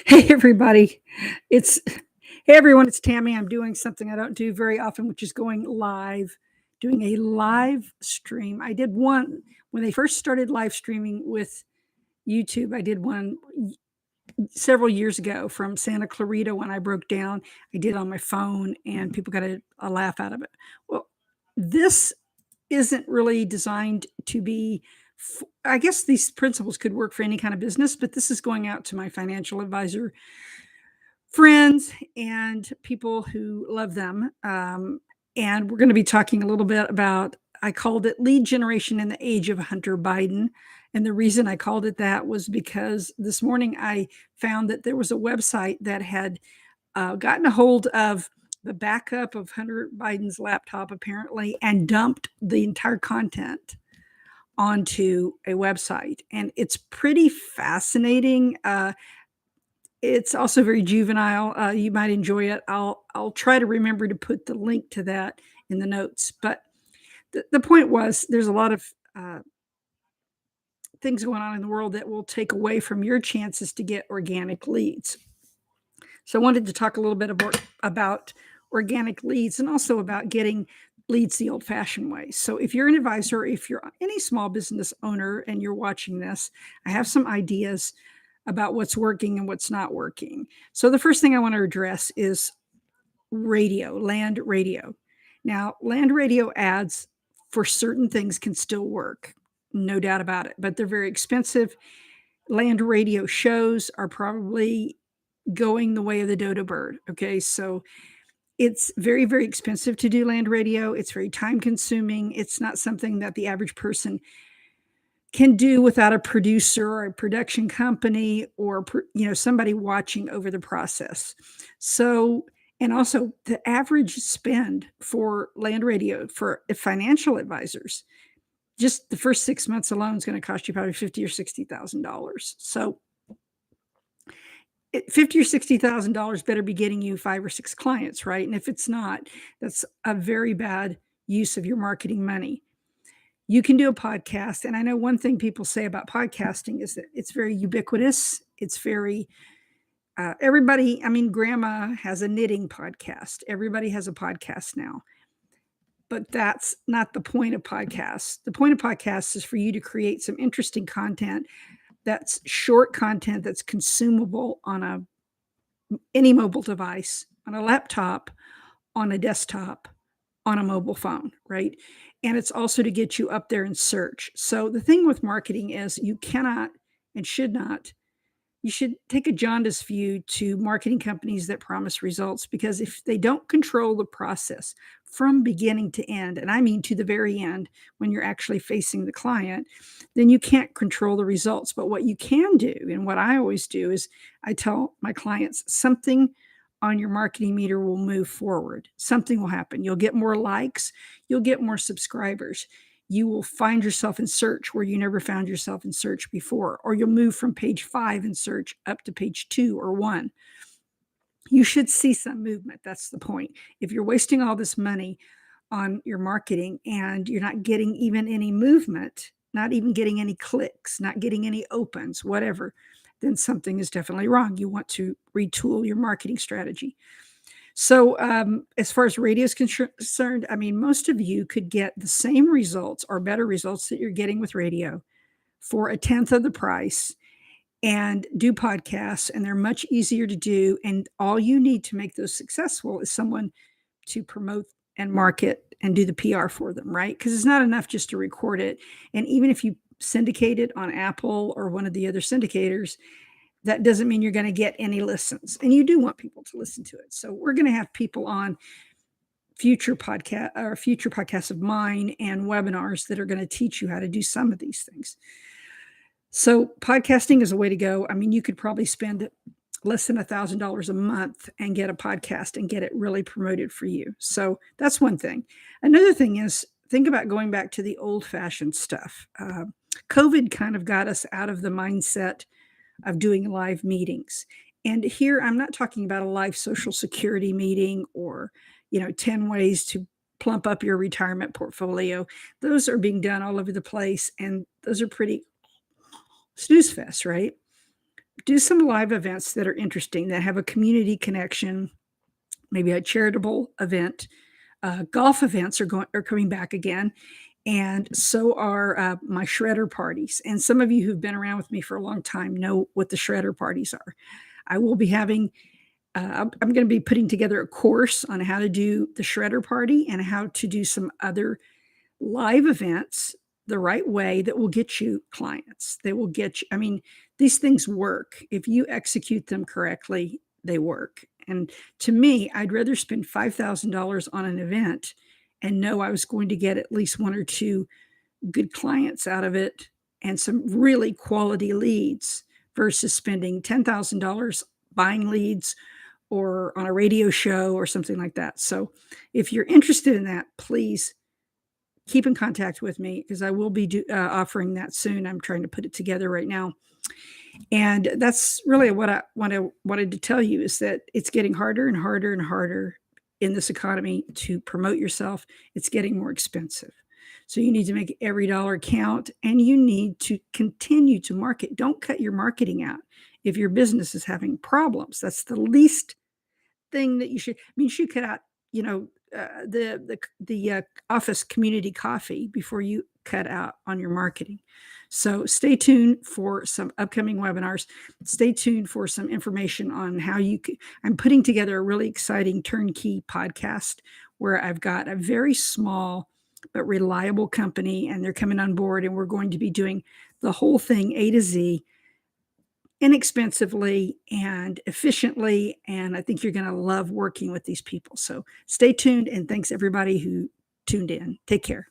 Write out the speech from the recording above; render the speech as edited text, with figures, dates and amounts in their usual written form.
Hey everybody. It's Hey everyone, it's Tammy. I'm doing something I don't do very often, which is going live, doing a live stream. I did one when they first started live streaming with YouTube. I did one several years ago from Santa Clarita when I broke down. I did it on my phone and people got a laugh out of it. Well, this isn't really designed to be I guess these principles could work for any kind of business, but this is going out to my financial advisor friends and people who love them. And we're going to be talking a little bit about, I called it lead generation in the age of Hunter Biden. And the reason I called it that was because this morning I found that there was a website that had gotten a hold of the backup of Hunter Biden's laptop, apparently, and dumped the entire content onto a website. And it's pretty fascinating. It's also very juvenile. You might enjoy it. I'll try to remember to put the link to that in the notes. But the point was, there's a lot of things going on in the world that will take away from your chances to get organic leads. So I wanted to talk a little bit about organic leads and also about getting leads the old-fashioned way. So if you're an advisor, if you're any small business owner and you're watching this, I have some ideas about what's working and what's not working. So the first thing I want to address is radio, land radio. Now, land radio ads for certain things can still work, no doubt about it, but they're very expensive. Land radio shows are probably going the way of the dodo bird. Okay, so it's very, very expensive to do land radio. It's very time consuming. It's not something that the average person can do without a producer or a production company or somebody watching over the process. So, and also the average spend for land radio for financial advisors, just the first 6 months alone is going to cost you probably $50,000 or $60,000. So 50 or $60,000 better be getting you 5 or 6 clients, right? And if it's not, that's a very bad use of your marketing money. You can do a podcast. And I know one thing people say about podcasting is that it's very ubiquitous. It's very, everybody, I mean, grandma has a knitting podcast. Everybody has a podcast now. But that's not the point of podcasts. The point of podcasts is for you to create some interesting content that's short content that's consumable on any mobile device, on a laptop, on a desktop, on a mobile phone, right? And it's also to get you up there in search. So the thing with marketing is you cannot and should not, you should take a jaundiced view to marketing companies that promise results, because if they don't control the process from beginning to end, and I mean to the very end when you're actually facing the client, then you can't control the results. But what you can do, and what I always do, is I tell my clients something on your marketing meter will move forward. Something will happen. You'll get more likes. You'll get more subscribers. You will find yourself in search where you never found yourself in search before, or you'll move from page 5 in search up to page 2 or 1. You should see some movement. That's the point. If you're wasting all this money on your marketing and you're not getting even any movement, not even getting any clicks, not getting any opens, whatever, then something is definitely wrong. You want to retool your marketing strategy. So as far as radio is concerned, I mean, most of you could get the same results or better results that you're getting with radio for a tenth of the price and do podcasts, and they're much easier to do. And all you need to make those successful is someone to promote and market and do the PR for them, right? Because it's not enough just to record it. And even if you syndicate it on Apple or one of the other syndicators, that doesn't mean you're going to get any listens. And you do want people to listen to it. So we're going to have people on future podcasts of mine and webinars that are going to teach you how to do some of these things. So podcasting is a way to go. I mean, you could probably spend less than $1,000 a month and get a podcast and get it really promoted for you. So that's one thing. Another thing is, think about going back to the old-fashioned stuff. COVID kind of got us out of the mindset of doing live meetings. And here, I'm not talking about a live Social Security meeting or, 10 ways to plump up your retirement portfolio. Those are being done all over the place, and those are pretty snooze fest, right? do some live events that are interesting, that have a community connection, maybe a charitable event. Golf events are coming back again, and so are my shredder parties. And some of you who've been around with me for a long time know what the shredder parties are. I will be having I'm going to be putting together a course on how to do the shredder party and how to do some other live events the right way that will get you clients. They will get you, I mean, these things work. If you execute them correctly, they work. And to me, I'd rather spend $5,000 on an event and know I was going to get at least one or two good clients out of it and some really quality leads versus spending $10,000 buying leads or on a radio show or something like that. So if you're interested in that, please keep in contact with me because I will be offering that soon. I'm trying to put it together right now. And that's really what I wanted to tell you is that it's getting harder and harder and harder in this economy to promote yourself. It's getting more expensive. So you need to make every dollar count and you need to continue to market. Don't cut your marketing out if your business is having problems. That's the least thing that you should, I mean, you should cut out, you know, the office community coffee before you cut out on your marketing. So stay tuned for some upcoming webinars. Stay tuned for some information on how you can. I'm putting together a really exciting turnkey podcast where I've got a very small but reliable company and they're coming on board and we're going to be doing the whole thing A to Z inexpensively and efficiently. And I think you're going to love working with these people. So stay tuned and thanks everybody who tuned in. Take care.